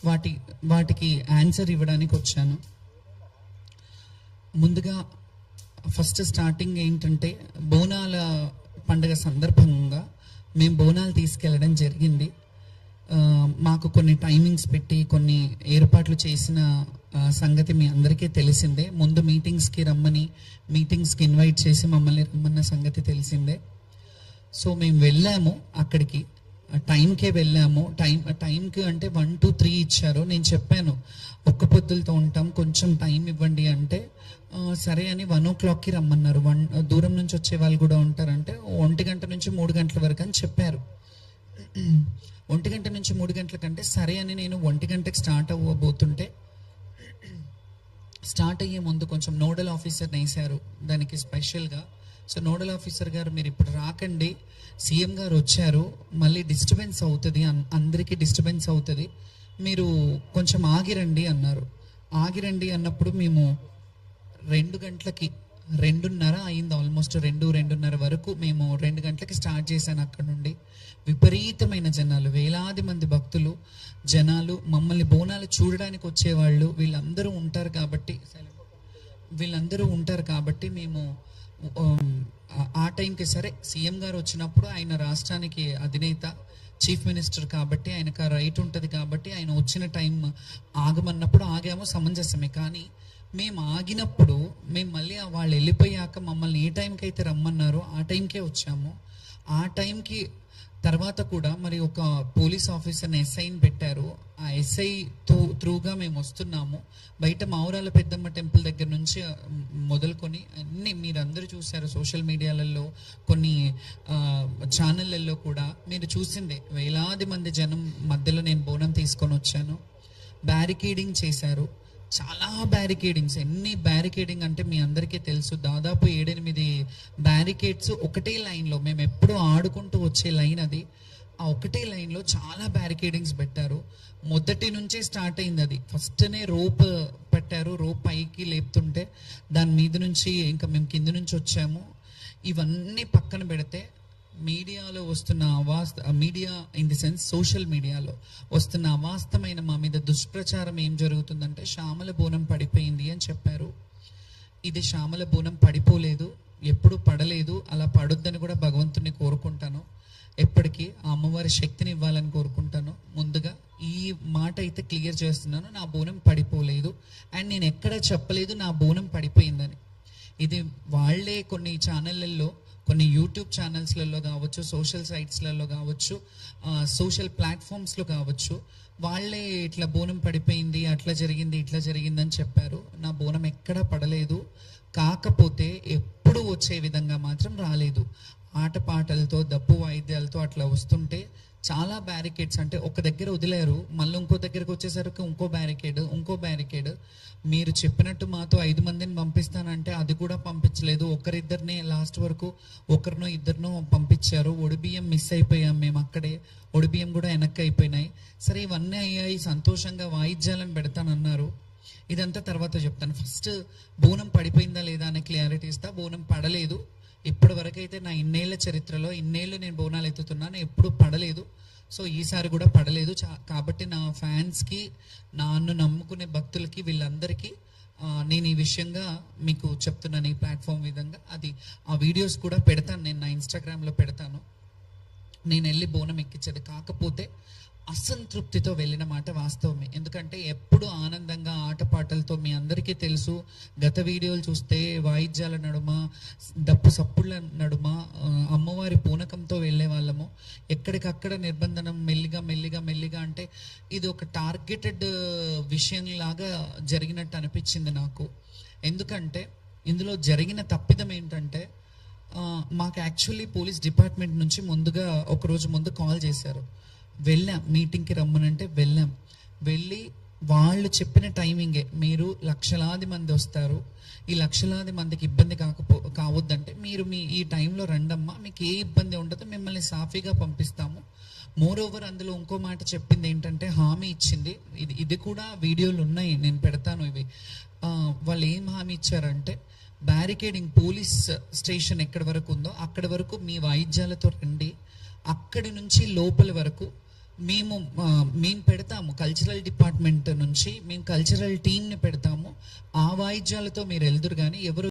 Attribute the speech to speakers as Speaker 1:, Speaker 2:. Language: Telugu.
Speaker 1: వాటి వాటికి ఆన్సర్ ఇవ్వడానికి వచ్చాను. ముందుగా ఫస్ట్ స్టార్టింగ్ ఏంటంటే, బోనాల పండుగ సందర్భంగా మేము బోనాలు తీసుకెళ్ళడం జరిగింది. మాకు కొన్ని టైమింగ్స్ పెట్టి కొన్ని ఏర్పాట్లు చేసిన సంగతి మీ అందరికీ తెలిసిందే. ముందు మీటింగ్స్కి రమ్మని, మీటింగ్స్కి ఇన్వైట్ చేసి మమ్మల్ని రమ్మన్న సంగతి తెలిసిందే. సో మేము వెళ్ళాము, అక్కడికి టైంకే వెళ్ళాము. టైంకి అంటే 1 to 3 ఇచ్చారు. నేను చెప్పాను ఒక్క పొద్దులతో ఉంటాం, కొంచెం టైం ఇవ్వండి అంటే సరే అని 1 o'clockకి రమ్మన్నారు. దూరం నుంచి వచ్చే వాళ్ళు కూడా ఉంటారంటే 1 గంట నుంచి 3 గంటల వరకు అని చెప్పారు. 1 గంట నుంచి 3 గంటల కంటే సరే అని నేను 1 గంటకి స్టార్ట్ అవ్వబోతుంటే, స్టార్ట్ అయ్యే ముందు కొంచెం నోడల్ ఆఫీసర్ని వేశారు దానికి స్పెషల్గా. సో నోడల్ ఆఫీసర్ గారు, మీరు ఇప్పుడు రాకండి, సీఎం గారు వచ్చారు, మళ్ళీ డిస్టర్బెన్స్ అవుతుంది, అందరికీ డిస్టర్బెన్స్ అవుతుంది, మీరు కొంచెం ఆగిరండి అన్నారు. ఆగిరండి అన్నప్పుడు మేము 2 గంటలకి, 2:30 అయింది, ఆల్మోస్ట్ 2:30 వరకు మేము 2 గంటలకి స్టార్ట్ చేశాను. అక్కడ నుండి విపరీతమైన జనాలు, వేలాది మంది భక్తులు, జనాలు, మమ్మల్ని బోనాలు చూడడానికి వచ్చేవాళ్ళు, వీళ్ళందరూ ఉంటారు కాబట్టి మేము ఆ టైంకి సరే, సీఎం గారు వచ్చినప్పుడు ఆయన రాష్ట్రానికి అధినేత, చీఫ్ మినిస్టర్ కాబట్టి ఆయనకు ఆ రైట్ ఉంటుంది కాబట్టి ఆయన వచ్చిన టైం ఆగమన్నప్పుడు ఆగాము, సమంజసమే. కానీ మేము ఆగినప్పుడు మేము మళ్ళీ వాళ్ళు వెళ్ళిపోయాక మమ్మల్ని ఏ టైంకి అయితే రమ్మన్నారో ఆ టైంకే వచ్చాము. ఆ టైంకి తర్వాత కూడా మరి ఒక పోలీస్ ఆఫీసర్ని ఎస్ఐని పెట్టారు. ఆ ఎస్ఐ త్రూగా మేము వస్తున్నాము. బయట మావురాల పెద్దమ్మ టెంపుల్ దగ్గర నుంచి మొదలుకొని అన్నీ మీరందరూ చూశారు సోషల్ మీడియాలలో, కొన్ని ఛానళ్ళల్లో కూడా మీరు చూసిందే. వేలాది మంది జనం మధ్యలో నేను బోనం తీసుకొని వచ్చాను. బ్యారికేడింగ్ చేశారు, చాలా బ్యారికేడింగ్స్. ఎన్ని బ్యారికేడింగ్ అంటే మీ అందరికీ తెలుసు, దాదాపు 7-8 బ్యారికేడ్స్ ఒకటే లైన్లో. మేము ఎప్పుడూ ఆడుకుంటూ వచ్చే లైన్ అది. ఆ ఒకటే లైన్లో చాలా బ్యారికేడింగ్స్ పెట్టారు. మొదటి నుంచే స్టార్ట్ అయింది అది. ఫస్ట్నే రోప్ పెట్టారు, రోప్ పైకి లేపుతుంటే దాని మీద నుంచి ఇంకా మేము కింద నుంచి వచ్చాము. ఇవన్నీ పక్కన పెడితే మీడియాలో వస్తున్న media in the sense social మీడియాలో వస్తున్న అవాస్తవమైన మా మీద దుష్ప్రచారం ఏం జరుగుతుందంటే, శ్యామల బోనం పడిపోయింది అని చెప్పారు. ఇది శ్యామల బోనం పడిపోలేదు, ఎప్పుడు పడలేదు, అలా పడొద్దని కూడా భగవంతుని కోరుకుంటాను. ఎప్పటికీ ఆ అమ్మవారి శక్తిని ఇవ్వాలని కోరుకుంటాను. ముందుగా ఈ మాట అయితే క్లియర్ చేస్తున్నాను, నా బోనం పడిపోలేదు. అండ్ నేను ఎక్కడ చెప్పలేదు నా బోనం పడిపోయిందని. ఇది వాళ్ళే కొన్ని ఛానళ్ళల్లో, కొన్ని యూట్యూబ్ ఛానల్స్లలో కావచ్చు, సోషల్ సైట్స్లలో కావచ్చు, సోషల్ ప్లాట్ఫామ్స్లో కావచ్చు, వాళ్ళే ఇట్లా బోనం పడిపోయింది, అట్లా జరిగింది, ఇట్లా జరిగిందని చెప్పారు. నా బోనం ఎక్కడా పడలేదు. కాకపోతే ఎప్పుడు వచ్చే విధంగా మాత్రం రాలేదు. ఆటపాటలతో, దప్పు వాయిద్యాలతో అట్లా వస్తుంటే చాలా బ్యారికేడ్స్, అంటే ఒక దగ్గర వదిలేరు, మళ్ళీ ఇంకో దగ్గరకు వచ్చేసరికి ఇంకో బ్యారికేడ్. మీరు చెప్పినట్టు మాతో 5 మందిని పంపిస్తానంటే అది కూడా పంపించలేదు. ఒకరిద్దరిని లాస్ట్ వరకు, ఒకరినో ఇద్దరినో పంపించారు. ఒడిబియ్యం మిస్ అయిపోయాం మేము అక్కడే, ఒడిబియ్యం కూడా వెనక్కి అయిపోయినాయి. సరే ఇవన్నీ అయ్యాయి, సంతోషంగా వాయిద్యాలను పెడతానన్నారు. ఇదంతా తర్వాత చెప్తాను. ఫస్ట్ బోనం పడిపోయిందా లేదా అనే క్లారిటీ ఇస్తా. బోనం పడలేదు. ఇప్పటి వరకు అయితే నా ఇన్నేళ్ల చరిత్రలో, ఇన్నేళ్ళు నేను బోనాలు ఎత్తుతున్నాను, ఎప్పుడు పడలేదు. సో ఈసారి కూడా పడలేదు. కాబట్టి నా ఫ్యాన్స్కి, నన్ను నమ్ముకునే భక్తులకి, వీళ్ళందరికీ నేను ఈ విషయంగా మీకు చెప్తున్నాను ఈ ప్లాట్ఫామ్ విధంగా. ఆ వీడియోస్ కూడా పెడతాను, నేను నా ఇన్స్టాగ్రామ్లో పెడతాను. నేను వెళ్ళి బోనం ఎక్కించేది. కాకపోతే అసంతృప్తితో వెళ్ళిన మాట వాస్తవమే. ఎందుకంటే ఎప్పుడు ఆనందంగా ఆటపాటలతో, మీ అందరికీ తెలుసు, గత వీడియోలు చూస్తే వాయిద్యాల నడుమ, డప్పు సప్పుళ్ళ నడుమ అమ్మవారి పూనకంతో వెళ్ళే వాళ్ళము. ఎక్కడికక్కడ నిర్బంధనం మెల్లిగా అంటే ఇది ఒక టార్గెటెడ్ విషయంలాగా జరిగినట్టు అనిపించింది నాకు. ఎందుకంటే ఇందులో జరిగిన తప్పిదం ఏంటంటే, మాకు యాక్చువల్లీ పోలీస్ డిపార్ట్మెంట్ నుంచి ముందుగా ఒకరోజు ముందు కాల్ చేశారు. వెళ్ళాం, మీటింగ్కి రమ్మనంటే వెళ్ళి వాళ్ళు చెప్పిన టైమింగే, మీరు లక్షలాది మంది వస్తారు, ఈ లక్షలాది మందికి ఇబ్బంది కావద్దంటే మీరు ఈ టైంలో రండమ్మా, మీకు ఏ ఇబ్బంది ఉండదు, మిమ్మల్ని సాఫీగా పంపిస్తాము. మోరోవర్ అందులో ఇంకో మాట చెప్పింది ఏంటంటే, హామీ ఇచ్చింది, ఇది కూడా వీడియోలు ఉన్నాయి, నేను పెడతాను ఇవి. వాళ్ళు ఏం హామీ ఇచ్చారంటే, బ్యారికేడింగ్ పోలీస్ స్టేషన్ ఎక్కడి వరకు ఉందో అక్కడి వరకు మీ వాయిద్యాలతో రండి, అక్కడి నుంచి లోపల వరకు మేము పెడతాము, కల్చరల్ డిపార్ట్మెంట్ నుంచి మేము కల్చరల్ టీమ్ని పెడతాము. ఆ వాయిద్యాలతో మీరు వెళ్దురు కానీ ఎవరు